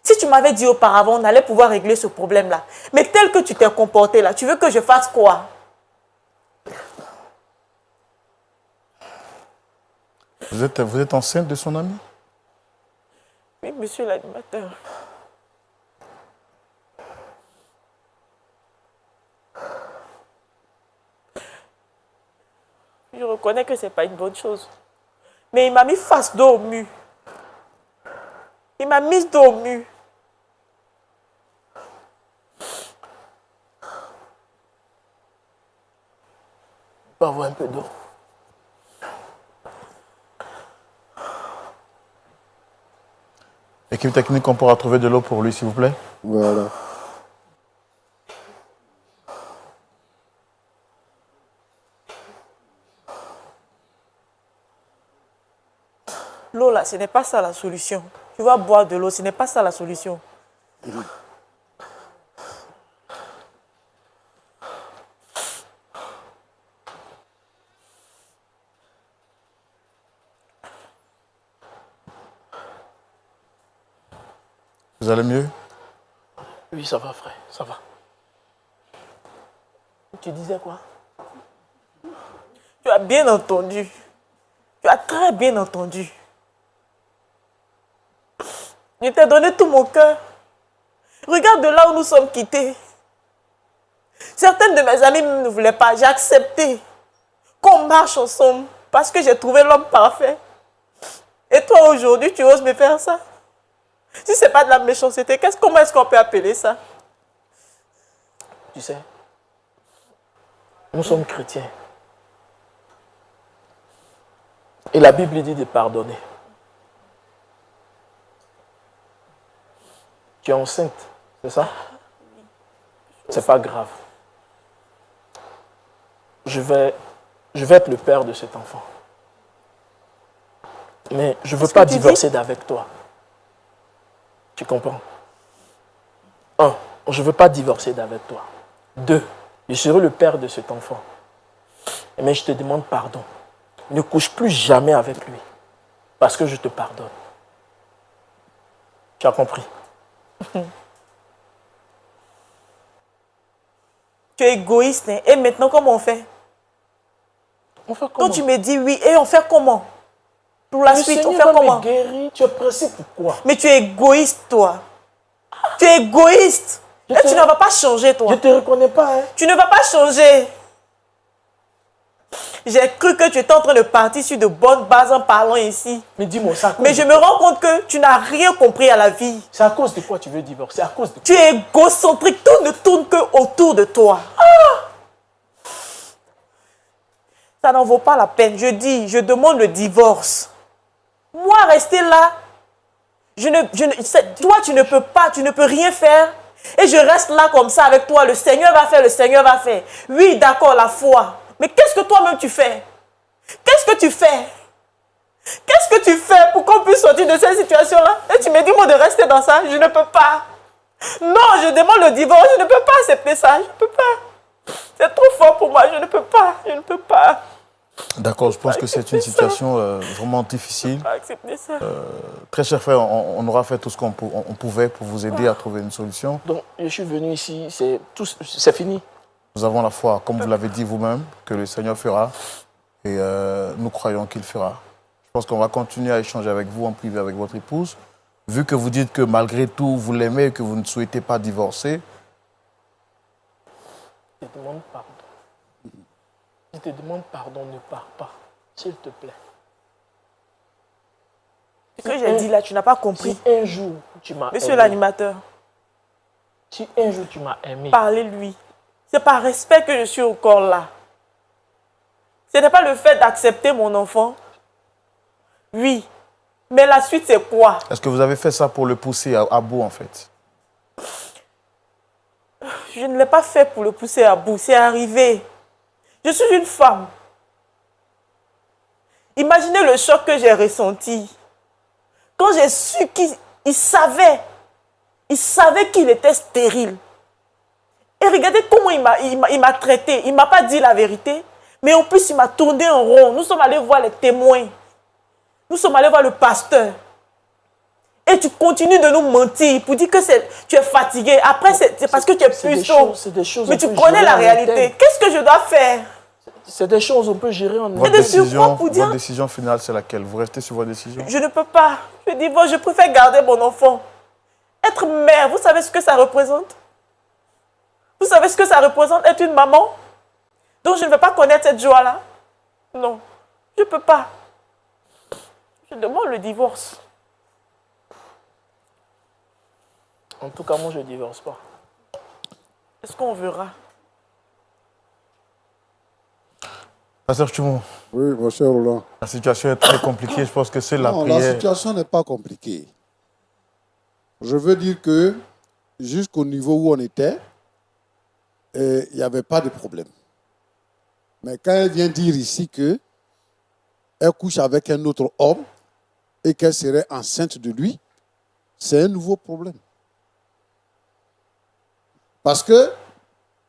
Si tu m'avais dit auparavant, on allait pouvoir régler ce problème-là. Mais tel que tu t'es comporté là, tu veux que je fasse quoi? Vous êtes enceinte de son ami? Oui, monsieur l'animateur. Je reconnais que ce n'est pas une bonne chose. Mais il m'a mis face dos au mur. Il m'a mis dos au mur. On peut avoir un peu d'eau. Équipe technique, on pourra trouver de l'eau pour lui, s'il vous plaît? Voilà. L'eau là, ce n'est pas ça la solution. Tu vas boire de l'eau, ce n'est pas ça la solution. Vous allez mieux? Oui, ça va, frère, ça va. Tu disais quoi? Tu as bien entendu. Tu as très bien entendu. Je t'ai donné tout mon cœur. Regarde de là où nous sommes quittés. Certaines de mes amies ne voulaient pas. J'ai accepté qu'on marche ensemble parce que j'ai trouvé l'homme parfait. Et toi, aujourd'hui, tu oses me faire ça? Si ce n'est pas de la méchanceté, comment est-ce qu'on peut appeler ça? Tu sais, nous sommes chrétiens. Et la Bible dit de pardonner. Tu es enceinte, c'est ça? C'est pas grave. Je vais être le père de cet enfant. Mais je ne veux pas divorcer d'avec toi. Tu comprends? 1, je ne veux pas divorcer d'avec toi. 2, je serai le père de cet enfant. Mais je te demande pardon. Ne couche plus jamais avec lui. Parce que je te pardonne. Tu as compris? Tu es égoïste. Hein? Et maintenant, comment on fait? On fait comment? Quand tu me dis oui, et on fait comment? Pour la suite, on fait va comment? me guérir. Tu es pressé pourquoi? Mais tu es égoïste, toi. Tu es égoïste. Et tu ne vas pas changer, toi. Je ne te reconnais pas. Hein? Tu ne vas pas changer. J'ai cru que tu étais en train de partir sur de bonnes bases en parlant ici. Mais dis-moi ça. Mais je me rends compte que tu n'as rien compris à la vie. C'est à cause de quoi tu veux divorcer? C'est à cause de quoi? Tu es égocentrique. Tout ne tourne que autour de toi. Ça n'en vaut pas la peine. Je demande le divorce. Moi, rester là, toi, tu ne peux pas, tu ne peux rien faire. Et je reste là comme ça avec toi. Le Seigneur va faire, le Seigneur va faire. Oui, d'accord, la foi. Mais qu'est-ce que toi-même tu fais? que tu fais? Qu'est-ce que tu fais pour qu'on puisse sortir de cette situation-là? Et tu me dis, moi, de rester dans ça, je ne peux pas. Non, je demande le divorce, je ne peux pas accepter ça, je ne peux pas. C'est trop fort pour moi, je ne peux pas, je ne peux pas. D'accord, je pense que c'est une situation vraiment difficile. Je ne peux pas accepter ça. Très cher frère, on aura fait tout ce qu'on pouvait pour vous aider à trouver une solution. Donc, je suis venu ici, c'est fini. Nous avons la foi, comme vous l'avez dit vous-même, que le Seigneur fera. Et nous croyons qu'il fera. Je pense qu'on va continuer à échanger avec vous en privé, avec votre épouse. Vu que vous dites que malgré tout, vous l'aimez et que vous ne souhaitez pas divorcer. Je te demande pardon. Je te demande pardon, ne pars pas. S'il te plaît. Ce que j'ai dit là, tu n'as pas compris. Si un jour tu m'as Monsieur aimé, l'animateur, si un jour tu m'as aimé, parlez-lui. C'est par respect que je suis encore là. Ce n'est pas le fait d'accepter mon enfant. Oui. Mais la suite, c'est quoi? Est-ce que vous avez fait ça pour le pousser à bout, en fait? Je ne l'ai pas fait pour le pousser à bout. C'est arrivé. Je suis une femme. Imaginez le choc que j'ai ressenti. Quand j'ai su qu'il savait qu'il était stérile. Et regardez comment il m'a traité. Il ne m'a pas dit la vérité. Mais en plus, il m'a tourné en rond. Nous sommes allés voir les témoins. Nous sommes allés voir le pasteur. Et tu continues de nous mentir pour dire que tu es fatigué. Après, c'est parce que tu es puceau. Mais tu connais la réalité. Qu'est-ce que je dois faire? C'est des choses qu'on peut gérer en Votre décision finale, c'est laquelle? Vous restez sur votre décision? Je ne peux pas. Je divorce, je préfère garder mon enfant. Être mère, vous savez ce que ça représente? Vous savez ce que ça représente, être une maman? Donc je ne vais pas connaître cette joie-là. Non, je ne peux pas. Je demande le divorce. En tout cas, moi, je ne divorce pas. Est-ce qu'on verra? Pasteur Chumou, Oui, mon cher Roland. la situation est très compliquée. Je pense que c'est la Non, prière. la situation n'est pas compliquée. Je veux dire que jusqu'au niveau où on était, il n'y avait pas de problème. Mais quand elle vient dire ici qu'elle couche avec un autre homme et qu'elle serait enceinte de lui, c'est un nouveau problème. Parce qu'elle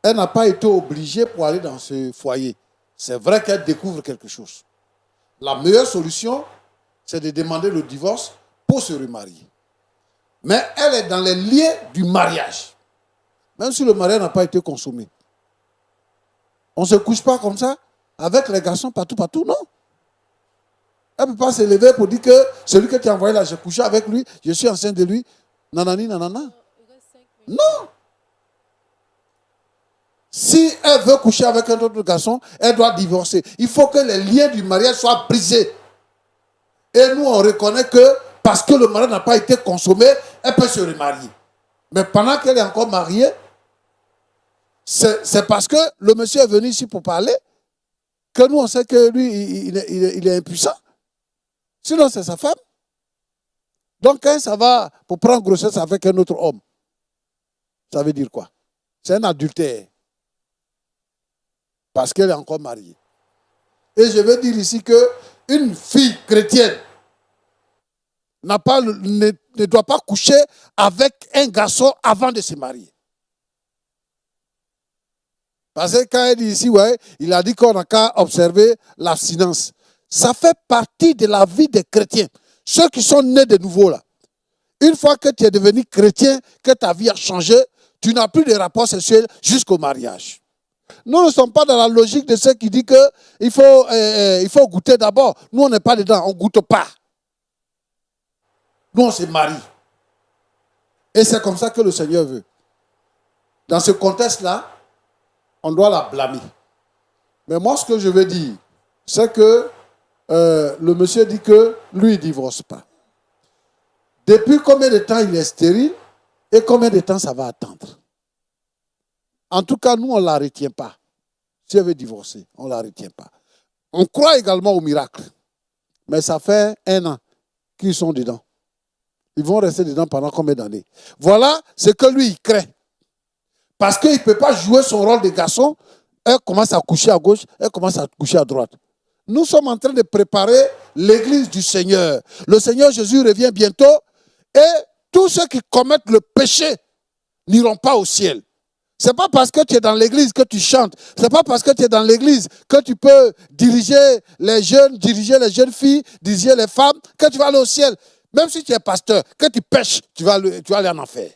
n'a pas été obligée pour aller dans ce foyer. C'est vrai qu'elle découvre quelque chose. La meilleure solution, c'est de demander le divorce pour se remarier. Mais elle est dans les liens du mariage. Même si le mariage n'a pas été consommé. On ne se couche pas comme ça avec les garçons partout, non. Elle ne peut pas se lever pour dire que celui que tu as envoyé là, j'ai couché avec lui, je suis enceinte de lui. Nanani, nanana. Non. Si elle veut coucher avec un autre garçon, elle doit divorcer. Il faut que les liens du mariage soient brisés. Et nous, on reconnaît que parce que le mariage n'a pas été consommé, elle peut se remarier. Mais pendant qu'elle est encore mariée, c'est parce que le monsieur est venu ici pour parler que nous, on sait que lui, il est impuissant. Sinon, c'est sa femme. Donc, quand ça va pour prendre grossesse avec un autre homme, ça veut dire quoi? C'est un adultère. Parce qu'elle est encore mariée. Et je veux dire ici qu'une fille chrétienne ne doit pas coucher avec un garçon avant de se marier. Parce que quand elle dit ici, ouais, il a dit qu'on n'a qu'à observer l'abstinence. Ça fait partie de la vie des chrétiens. Ceux qui sont nés de nouveau là. Une fois que tu es devenu chrétien, que ta vie a changé, tu n'as plus de rapports sexuels jusqu'au mariage. Nous ne sommes pas dans la logique de ceux qui disent qu'il faut goûter d'abord. Nous, on n'est pas dedans, on ne goûte pas. Nous, on se marie. Et c'est comme ça que le Seigneur veut. Dans ce contexte-là, on doit la blâmer. Mais moi, ce que je veux dire, c'est que le monsieur dit que lui, il ne divorce pas. Depuis combien de temps il est stérile et combien de temps ça va attendre? En tout cas, nous, on ne la retient pas. Si elle veut divorcer, on ne la retient pas. On croit également au miracle. Mais ça fait 1 an qu'ils sont dedans. Ils vont rester dedans pendant combien d'années? Voilà ce que lui, il crée. Parce qu'il ne peut pas jouer son rôle de garçon. Elle commence à coucher à gauche, elle commence à coucher à droite. nous sommes en train de préparer l'église du Seigneur. Le Seigneur Jésus revient bientôt et tous ceux qui commettent le péché n'iront pas au ciel. Ce n'est pas parce que tu es dans l'église que tu chantes. Ce n'est pas parce que tu es dans l'église que tu peux diriger les jeunes filles, diriger les femmes, que tu vas aller au ciel. Même si tu es pasteur, que tu pêches, tu vas aller en enfer.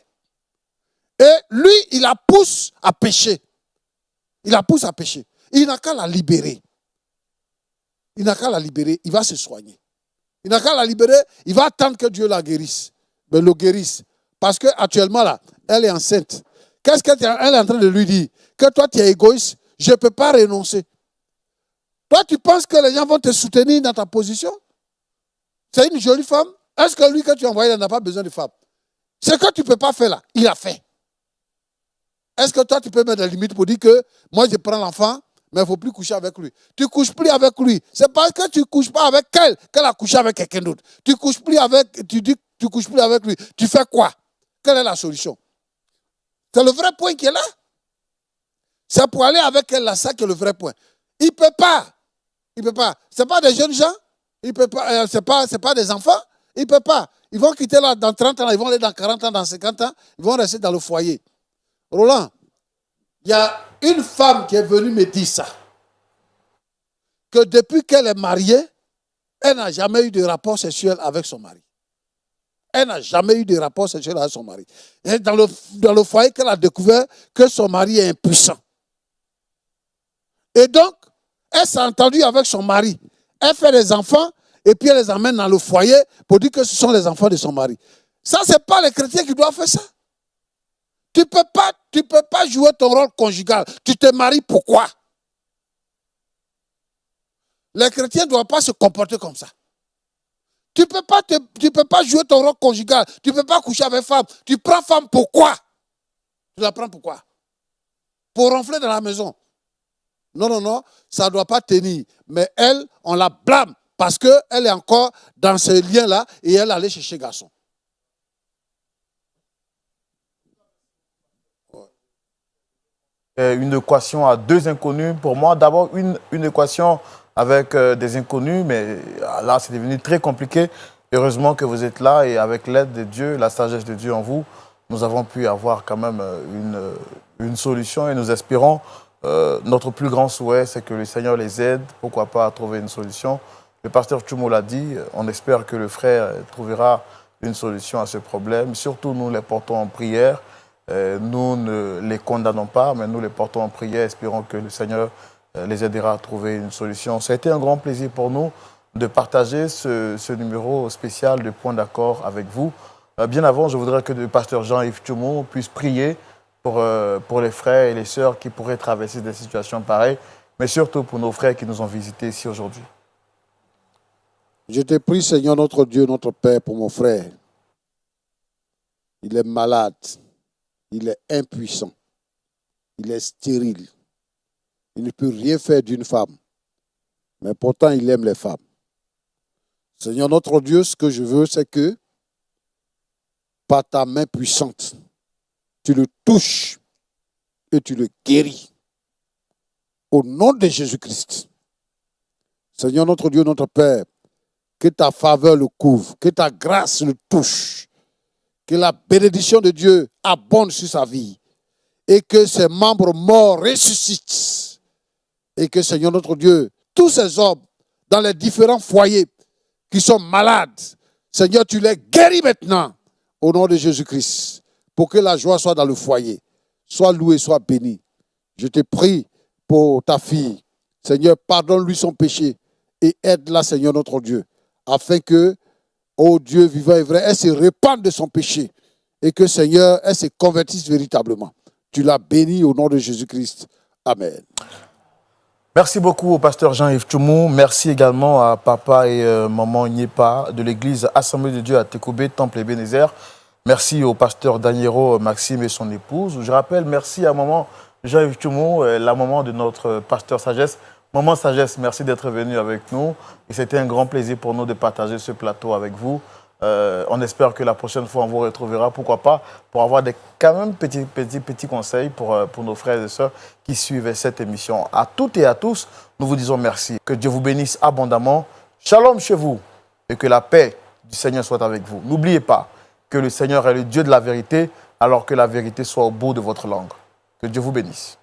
Et lui, il la pousse à pécher. Il la pousse à pécher. Il n'a qu'à la libérer. Il n'a qu'à la libérer, il va se soigner. Il n'a qu'à la libérer, il va attendre que Dieu la guérisse. Mais le guérisse. Parce qu'actuellement, là, elle est enceinte. Qu'est-ce qu'elle est en train de lui dire? Que toi, tu es égoïste, je ne peux pas renoncer. Toi, tu penses que les gens vont te soutenir dans ta position? C'est une jolie femme. Est-ce que lui que tu as envoyé, il n'a pas besoin de femme? Ce que tu ne peux pas faire là, il a fait. Est-ce que toi, tu peux mettre des limites pour dire que moi, je prends l'enfant, mais il ne faut plus coucher avec lui? Tu ne couches plus avec lui. C'est parce que tu ne couches pas avec elle qu'elle a couché avec quelqu'un d'autre. Tu ne couches plus avec, tu dis que tu ne couches plus avec lui. Tu fais quoi? Quelle est la solution? C'est le vrai point qui est là. C'est pour aller avec elle là, ça qui est le vrai point. Il ne peut pas. Il ne peut pas. Ce n'est pas des jeunes gens. Il peut pas. Ce n'est pas des enfants. Il ne peut pas. Ils vont quitter là dans 30 ans, ils vont aller dans 40 ans, dans 50 ans. Ils vont rester dans le foyer. Roland, il y a une femme qui est venue me dire ça. Que depuis qu'elle est mariée, elle n'a jamais eu de rapport sexuel avec son mari. Elle n'a jamais eu de rapport sexuel avec son mari. Et dans le foyer qu'elle a découvert que son mari est impuissant. Et donc, elle s'est entendue avec son mari. Elle fait des enfants et puis elle les emmène dans le foyer pour dire que ce sont les enfants de son mari. Ça, ce n'est pas les chrétiens qui doivent faire ça. Tu ne peux pas jouer ton rôle conjugal. Tu te maries pourquoi? Les chrétiens ne doivent pas se comporter comme ça. Tu ne peux pas jouer ton rôle conjugal. Tu ne peux pas coucher avec femme. Tu prends femme pourquoi? Tu la prends pourquoi? Pour ronfler dans la maison. Non, non, non, ça ne doit pas tenir. Mais elle, on la blâme parce qu'elle est encore dans ce lien-là et elle allait chercher garçon. Une équation à deux inconnus. Pour moi, d'abord, une équation avec des inconnus, mais là, c'est devenu très compliqué. Heureusement que vous êtes là et avec l'aide de Dieu, la sagesse de Dieu en vous, nous avons pu avoir quand même une solution et nous espérons. Notre plus grand souhait, c'est que le Seigneur les aide, pourquoi pas, à trouver une solution. Le pasteur Tchoumo l'a dit, on espère que le frère trouvera une solution à ce problème. Surtout, nous les portons en prière. Nous ne les condamnons pas, mais nous les portons en prière. Espérons que le Seigneur les aidera à trouver une solution. Ça a été un grand plaisir pour nous de partager ce numéro spécial de Point d'accord avec vous. Bien avant, je voudrais que le pasteur Jean-Yves Tchoumo puisse prier pour les frères et les sœurs qui pourraient traverser des situations pareilles, mais surtout pour nos frères qui nous ont visités ici aujourd'hui. Je te prie, Seigneur, notre Dieu, notre Père, pour mon frère. Il est malade. Il est impuissant. Il est stérile. Il ne peut rien faire d'une femme. Mais pourtant, il aime les femmes. Seigneur notre Dieu, ce que je veux, c'est que par ta main puissante, tu le touches et tu le guéris. Au nom de Jésus-Christ. Seigneur notre Dieu, notre Père, que ta faveur le couvre, que ta grâce le touche. Que la bénédiction de Dieu abonde sur sa vie et que ses membres morts ressuscitent. Et que, Seigneur notre Dieu, tous ces hommes dans les différents foyers qui sont malades, Seigneur, tu les guéris maintenant au nom de Jésus-Christ pour que la joie soit dans le foyer. Sois loué, sois béni. Je te prie pour ta fille. Seigneur, pardonne-lui son péché et aide-la, Seigneur notre Dieu, afin que ô Dieu vivant et vrai, elle se répande de son péché et que, Seigneur, elle se convertisse véritablement. Tu l'as béni au nom de Jésus-Christ. Amen. Merci beaucoup au pasteur Jean-Yves Tchoumo. Merci également à papa et maman Nyepa de l'église Assemblée de Dieu à Tekoubé, Temple Ebenezer. Merci au pasteur Daniero Maxime et son épouse. Je rappelle, merci à maman Jean-Yves Tchoumo, la maman de notre pasteur Sagesse. Maman Sagesse, merci d'être venue avec nous. Et c'était un grand plaisir pour nous de partager ce plateau avec vous. On espère que la prochaine fois, on vous retrouvera. Pourquoi pas, pour avoir quand même petits conseils pour nos frères et sœurs qui suivent cette émission. À toutes et à tous, nous vous disons merci. Que Dieu vous bénisse abondamment. Shalom chez vous et que la paix du Seigneur soit avec vous. N'oubliez pas que le Seigneur est le Dieu de la vérité, alors que la vérité soit au bout de votre langue. Que Dieu vous bénisse.